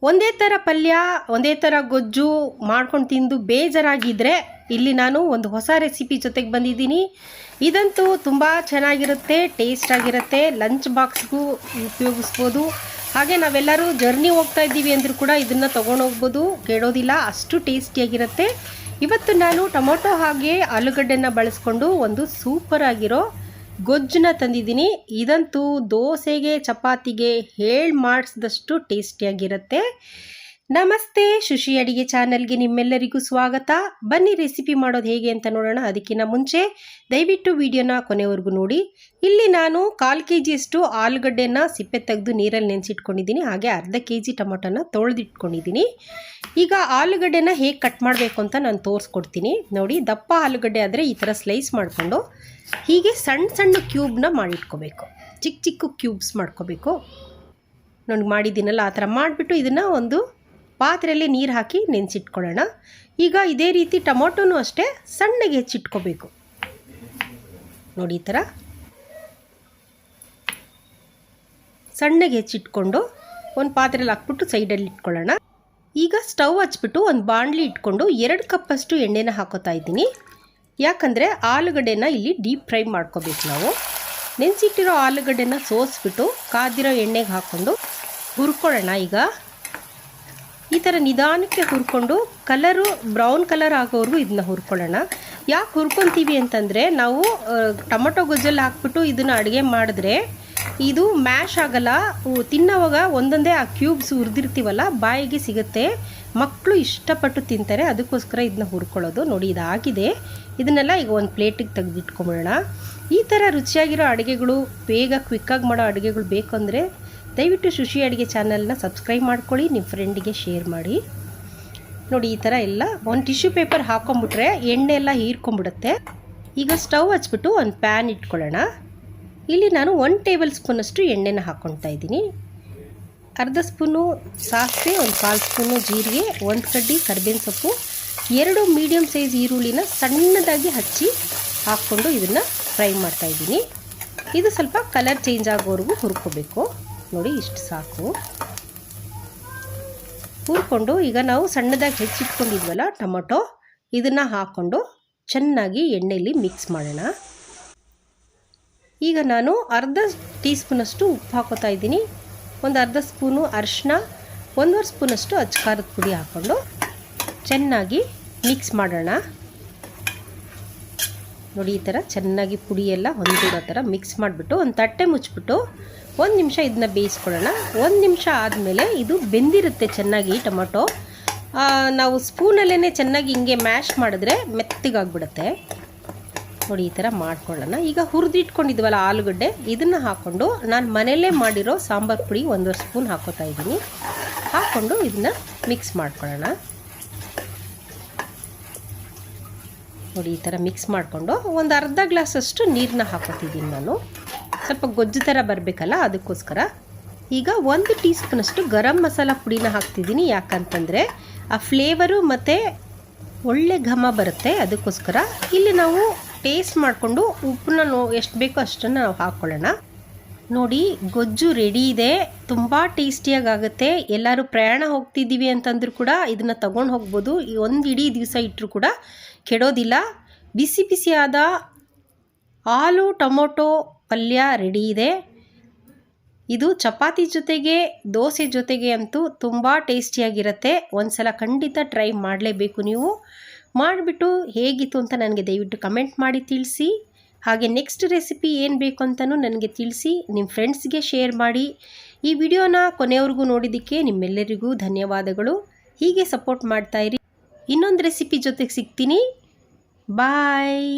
ಒಂದೇ ಥರ ಪಲ್ಯ ಒಂದೇ ಥರ ಗೊಜ್ಜು ಮಾಡ್ಕೊಂಡು ತಿಂದು ಬೇಜಾರಾಗಿದ್ದರೆ ಇಲ್ಲಿ ನಾನು ಒಂದು ಹೊಸ ರೆಸಿಪಿ ಜೊತೆಗೆ ಬಂದಿದ್ದೀನಿ. ಇದಂತೂ ತುಂಬ ಚೆನ್ನಾಗಿರುತ್ತೆ, ಟೇಸ್ಟ್ ಆಗಿರುತ್ತೆ, ಲಂಚ್ ಬಾಕ್ಸ್ಗೂ ಉಪಯೋಗಿಸ್ಬೋದು. ಹಾಗೆ ನಾವೆಲ್ಲರೂ ಜರ್ನಿ ಹೋಗ್ತಾ ಇದ್ದೀವಿ ಅಂದರೂ ಕೂಡ ಇದನ್ನು ತೊಗೊಂಡು ಹೋಗ್ಬೋದು, ಕೆಡೋದಿಲ್ಲ, ಅಷ್ಟು ಟೇಸ್ಟಿಯಾಗಿರುತ್ತೆ. ಇವತ್ತು ನಾನು ಟೊಮೊಟೊ ಹಾಗೆ ಆಲೂಗಡ್ಡೆನ ಬಳಸ್ಕೊಂಡು ಒಂದು ಸೂಪರ್ ಆಗಿರೋ ಗೊಜ್ಜನ್ನ ತಂದಿದ್ದೀನಿ. ಇದಂತೂ ದೋಸೆಗೆ ಚಪಾತಿಗೆ ಮಾಡಿಸಿದಷ್ಟು ಟೇಸ್ಟಿಯಾಗಿರುತ್ತೆ. ನಮಸ್ತೆ, ಶುಶಿ ಅಡಿಗೆ ಚಾನಲ್ಗೆ ನಿಮ್ಮೆಲ್ಲರಿಗೂ ಸ್ವಾಗತ. ಬನ್ನಿ ರೆಸಿಪಿ ಮಾಡೋದು ಹೇಗೆ ಅಂತ ನೋಡೋಣ. ಅದಕ್ಕಿಂತ ಮುಂಚೆ ದಯವಿಟ್ಟು ವಿಡಿಯೋನ ಕೊನೆವರೆಗೂ ನೋಡಿ. ಇಲ್ಲಿ ನಾನು 1/4 kg ಆಲೂಗಡ್ಡೆನ ಸಿಪ್ಪೆ ತೆಗೆದು ನೀರಲ್ಲಿ ನೆನೆಸಿಟ್ಕೊಂಡಿದ್ದೀನಿ. ಹಾಗೆ ಅರ್ಧ kg ಟೊಮೊಟೊನ ತೊಳೆದಿಟ್ಕೊಂಡಿದ್ದೀನಿ. ಈಗ ಆಲೂಗಡ್ಡೆನ ಹೇಗೆ ಕಟ್ ಮಾಡಬೇಕು ಅಂತ ನಾನು ತೋರಿಸ್ಕೊಡ್ತೀನಿ ನೋಡಿ. ದಪ್ಪ ಆಲೂಗಡ್ಡೆ ಆದರೆ ಈ ಥರ ಸ್ಲೈಸ್ ಮಾಡಿಕೊಂಡು ಹೀಗೆ ಸಣ್ಣ ಸಣ್ಣ ಕ್ಯೂಬ್ನ ಮಾಡಿಟ್ಕೋಬೇಕು, ಚಿಕ್ಕ ಚಿಕ್ಕ ಕ್ಯೂಬ್ಸ್ ಮಾಡ್ಕೋಬೇಕು. ನೋಡಿ ಮಾಡಿದ್ದೀನಲ್ಲ, ಆ ಥರ ಮಾಡಿಬಿಟ್ಟು ಇದನ್ನು ಒಂದು ಪಾತ್ರೆಯಲ್ಲಿ ನೀರು ಹಾಕಿ ನೆನೆಸಿಟ್ಕೊಳ್ಳೋಣ. ಈಗ ಇದೇ ರೀತಿ ಟೊಮೊಟೊನೂ ಅಷ್ಟೇ ಸಣ್ಣಗೆ ಹೆಚ್ಚಿಟ್ಕೋಬೇಕು. ನೋಡಿ ಈ ಥರ ಸಣ್ಣಗೆ ಹೆಚ್ಚಿಟ್ಕೊಂಡು ಒಂದು ಪಾತ್ರೆಯಲ್ಲಿ ಹಾಕ್ಬಿಟ್ಟು ಸೈಡಲ್ಲಿ ಇಟ್ಕೊಳ್ಳೋಣ. ಈಗ ಸ್ಟವ್ ಹಚ್ಬಿಟ್ಟು ಒಂದು ಬಾಣಲಿ ಇಟ್ಕೊಂಡು 2 ಕಪ್ಪಷ್ಟು ಎಣ್ಣೆನ ಹಾಕೋತಾ ಇದ್ದೀನಿ. ಯಾಕಂದರೆ ಆಲೂಗಡ್ಡೆನ ಇಲ್ಲಿ ಡೀಪ್ ಫ್ರೈ ಮಾಡ್ಕೋಬೇಕು ನಾವು. ನೆನೆಸಿಟ್ಟಿರೋ ಆಲೂಗಡ್ಡೆನ ಸೋಸಿಬಿಟ್ಟು ಕಾದಿರೋ ಎಣ್ಣೆಗೆ ಹಾಕ್ಕೊಂಡು ಹುರ್ಕೊಳ್ಳೋಣ. ಈಗ ಈ ಥರ ನಿಧಾನಕ್ಕೆ ಹುರ್ಕೊಂಡು ಕಲರು ಬ್ರೌನ್ ಕಲರ್ ಆಗೋವರೆಗೂ ಇದನ್ನ ಹುರ್ಕೊಳ್ಳೋಣ. ಯಾಕೆ ಹುರ್ಕೊತೀವಿ ಅಂತಂದರೆ ನಾವು ಟೊಮೊಟೊ ಗೊಜ್ಜಲ್ಲಿ ಹಾಕ್ಬಿಟ್ಟು ಇದನ್ನು ಅಡುಗೆ ಮಾಡಿದ್ರೆ ಇದು ಮ್ಯಾಶ್ ಆಗಲ್ಲ. ತಿನ್ನೋವಾಗ ಒಂದೊಂದೇ ಆ ಕ್ಯೂಬ್ಸ್ ಹುರಿದಿರ್ತೀವಲ್ಲ ಬಾಯಿಗೆ ಸಿಗುತ್ತೆ, ಮಕ್ಕಳು ಇಷ್ಟಪಟ್ಟು ತಿಂತಾರೆ. ಅದಕ್ಕೋಸ್ಕರ ಇದನ್ನ ಹುರ್ಕೊಳ್ಳೋದು. ನೋಡಿ ಇದಾಗಿದೆ. ಇದನ್ನೆಲ್ಲ ಈಗ ಒಂದು ಪ್ಲೇಟಿಗೆ ತೆಗೆದಿಟ್ಕೊಂಬಿಡೋಣ. ಈ ಥರ ರುಚಿಯಾಗಿರೋ ಅಡುಗೆಗಳು, ಬೇಗ ಕ್ವಿಕ್ಕಾಗಿ ಮಾಡೋ ಅಡುಗೆಗಳು ಬೇಕು ಅಂದರೆ ದಯವಿಟ್ಟು ಶುಶಿ ಅಡುಗೆ ಚಾನಲ್ನ ಸಬ್ಸ್ಕ್ರೈಬ್ ಮಾಡ್ಕೊಳ್ಳಿ, ನಿಮ್ಮ ಫ್ರೆಂಡಿಗೆ ಶೇರ್ ಮಾಡಿ. ನೋಡಿ ಈ ಥರ ಎಲ್ಲ ಒಂದು ಟಿಶ್ಯೂ ಪೇಪರ್ ಹಾಕ್ಕೊಂಬಿಟ್ರೆ ಎಣ್ಣೆ ಎಲ್ಲ ಹೀರ್ಕೊಂಬಿಡುತ್ತೆ. ಈಗ ಸ್ಟವ್ ಹಚ್ಬಿಟ್ಟು ಒಂದು ಪ್ಯಾನ್ ಇಟ್ಕೊಳ್ಳೋಣ. ಇಲ್ಲಿ ನಾನು 1 ಟೇಬಲ್ ಸ್ಪೂನಷ್ಟು ಎಣ್ಣೆನ ಹಾಕ್ಕೊಳ್ತಾ ಇದ್ದೀನಿ. ಅರ್ಧ ಸ್ಪೂನು ಸಾಸಿವೆ, ಒಂದು 1/4 ಸ್ಪೂನು ಜೀರಿಗೆ, 1 ಕಡ್ಡಿ ಕರಿಬೇವಿನ ಸೊಪ್ಪು, 2 ಮೀಡಿಯಮ್ ಸೈಜ್ ಈರುಳ್ಳಿನ ಸಣ್ಣದಾಗಿ ಹಚ್ಚಿ ಹಾಕ್ಕೊಂಡು ಇದನ್ನು ಫ್ರೈ ಮಾಡ್ತಾಯಿದ್ದೀನಿ. ಇದು ಸ್ವಲ್ಪ ಕಲರ್ ಚೇಂಜ್ ಆಗೋವರೆಗೂ ಹುರ್ಕೋಬೇಕು. ನೋಡಿ ಇಷ್ಟು ಸಾಕು. ಹುರ್ಕೊಂಡು ಈಗ ನಾವು ಸಣ್ಣದಾಗಿ ಹೆಚ್ಚಿಟ್ಕೊಂಡಿದ್ವಲ್ಲ ಟೊಮೊಟೊ, ಇದನ್ನು ಹಾಕ್ಕೊಂಡು ಚೆನ್ನಾಗಿ ಎಣ್ಣೆಯಲ್ಲಿ ಮಿಕ್ಸ್ ಮಾಡೋಣ. ಈಗ ನಾನು ಅರ್ಧ ಟೀ ಸ್ಪೂನಷ್ಟು ಉಪ್ಪು ಹಾಕೋತಾ ಇದ್ದೀನಿ. ಒಂದು ಅರ್ಧ ಸ್ಪೂನು ಅರಿಶಿನ, 1/2 ಸ್ಪೂನಷ್ಟು ಅಚ್ಚಕಾರದ ಪುಡಿ ಹಾಕ್ಕೊಂಡು ಚೆನ್ನಾಗಿ ಮಿಕ್ಸ್ ಮಾಡೋಣ. ನೋಡಿ ಈ ಥರ ಚೆನ್ನಾಗಿ ಪುಡಿ ಎಲ್ಲ ಹೊಂದಿರೋ ಥರ ಮಿಕ್ಸ್ ಮಾಡಿಬಿಟ್ಟು ಒಂದು ತಟ್ಟೆ ಮುಚ್ಚಿಬಿಟ್ಟು 1 ನಿಮಿಷ ಇದನ್ನ ಬೇಯಿಸ್ಕೊಳ್ಳೋಣ. 1 ನಿಮಿಷ ಆದಮೇಲೆ ಇದು ಬೆಂದಿರುತ್ತೆ ಚೆನ್ನಾಗಿ ಟೊಮೊಟೊ. ನಾವು ಸ್ಪೂನಲ್ಲೇ ಚೆನ್ನಾಗಿ ಹಿಂಗೆ ಮ್ಯಾಶ್ ಮಾಡಿದ್ರೆ ಮೆತ್ತಗಾಗ್ಬಿಡುತ್ತೆ. ನೋಡಿ ಈ ಥರ ಮಾಡ್ಕೊಳ್ಳೋಣ. ಈಗ ಹುರಿದಿಟ್ಕೊಂಡಿದ್ವಲ್ಲ ಆಲೂಗಡ್ಡೆ, ಇದನ್ನು ಹಾಕ್ಕೊಂಡು ನಾನು ಮನೆಯಲ್ಲೇ ಮಾಡಿರೋ ಸಾಂಬಾರು ಪುಡಿ 1/2 ಸ್ಪೂನ್ ಹಾಕೋತಾ ಇದ್ದೀನಿ. ಹಾಕ್ಕೊಂಡು ಇದನ್ನು ಮಿಕ್ಸ್ ಮಾಡ್ಕೊಳ್ಳೋಣ. ನೋಡಿ ಈ ಥರ ಮಿಕ್ಸ್ ಮಾಡಿಕೊಂಡು ಒಂದು ಅರ್ಧ ಗ್ಲಾಸಷ್ಟು ನೀರನ್ನ ಹಾಕೋತಿದ್ದೀನಿ ನಾನು. ಸ್ವಲ್ಪ ಗೊಜ್ಜು ಥರ ಬರಬೇಕಲ್ಲ, ಅದಕ್ಕೋಸ್ಕರ. ಈಗ 1 ಟೀ ಸ್ಪೂನಷ್ಟು ಗರಂ ಮಸಾಲ ಪುಡಿನ ಹಾಕ್ತಿದ್ದೀನಿ. ಯಾಕಂತಂದರೆ ಆ ಫ್ಲೇವರು ಮತ್ತು ಒಳ್ಳೆ ಘಮ ಬರುತ್ತೆ, ಅದಕ್ಕೋಸ್ಕರ. ಇಲ್ಲಿ ನಾವು ಟೇಸ್ಟ್ ಮಾಡಿಕೊಂಡು ಉಪ್ಪನ್ನ ಎಷ್ಟು ಬೇಕೋ ಅಷ್ಟನ್ನು ನಾವು ಹಾಕ್ಕೊಳ್ಳೋಣ. ನೋಡಿ ಗೊಜ್ಜು ರೆಡಿ ಇದೆ, ತುಂಬ ಟೇಸ್ಟಿಯಾಗುತ್ತೆ. ಎಲ್ಲರೂ ಪ್ರಯಾಣ ಹೋಗ್ತಿದ್ದೀವಿ ಅಂತಂದ್ರೂ ಕೂಡ ಇದನ್ನು ತೊಗೊಂಡು ಹೋಗ್ಬೋದು. ಈ ಒಂದು ಇಡೀ ದಿವಸ ಇಟ್ಟರು ಕೂಡ ಕೆಡೋದಿಲ್ಲ. ಬಿಸಿ ಬಿಸಿಯಾದ ಆಲೂ ಟೊಮೊಟೊ ಪಲ್ಯ ರೆಡಿ ಇದೆ. ಇದು ಚಪಾತಿ ಜೊತೆಗೆ, ದೋಸೆ ಜೊತೆಗೆ ಅಂತೂ ತುಂಬ ಟೇಸ್ಟಿಯಾಗಿರುತ್ತೆ. ಒಂದು ಸಲ ಖಂಡಿತ ಟ್ರೈ ಮಾಡಲೇಬೇಕು ನೀವು. ಮಾಡಿಬಿಟ್ಟು ಹೇಗಿತ್ತು ಅಂತ ನನಗೆ ದಯವಿಟ್ಟು ಕಮೆಂಟ್ ಮಾಡಿ ತಿಳಿಸಿ. ಹಾಗೆ ನೆಕ್ಸ್ಟ್ ರೆಸಿಪಿ ಏನು ಬೇಕು ಅಂತಲೂ ನನಗೆ ತಿಳಿಸಿ, ನಿಮ್ಮ ಫ್ರೆಂಡ್ಸ್ಗೆ ಶೇರ್ ಮಾಡಿ. ಈ ವಿಡಿಯೋನ ಕೊನೆಯವರೆಗೂ ನೋಡಿದ್ದಕ್ಕೆ ನಿಮ್ಮೆಲ್ಲರಿಗೂ ಧನ್ಯವಾದಗಳು. ಹೀಗೆ ಸಪೋರ್ಟ್ ಮಾಡ್ತಾಯಿರಿ. ಇನ್ನೊಂದು ರೆಸಿಪಿ ಜೊತೆಗೆ ಸಿಗ್ತೀನಿ. ಬಾಯ್.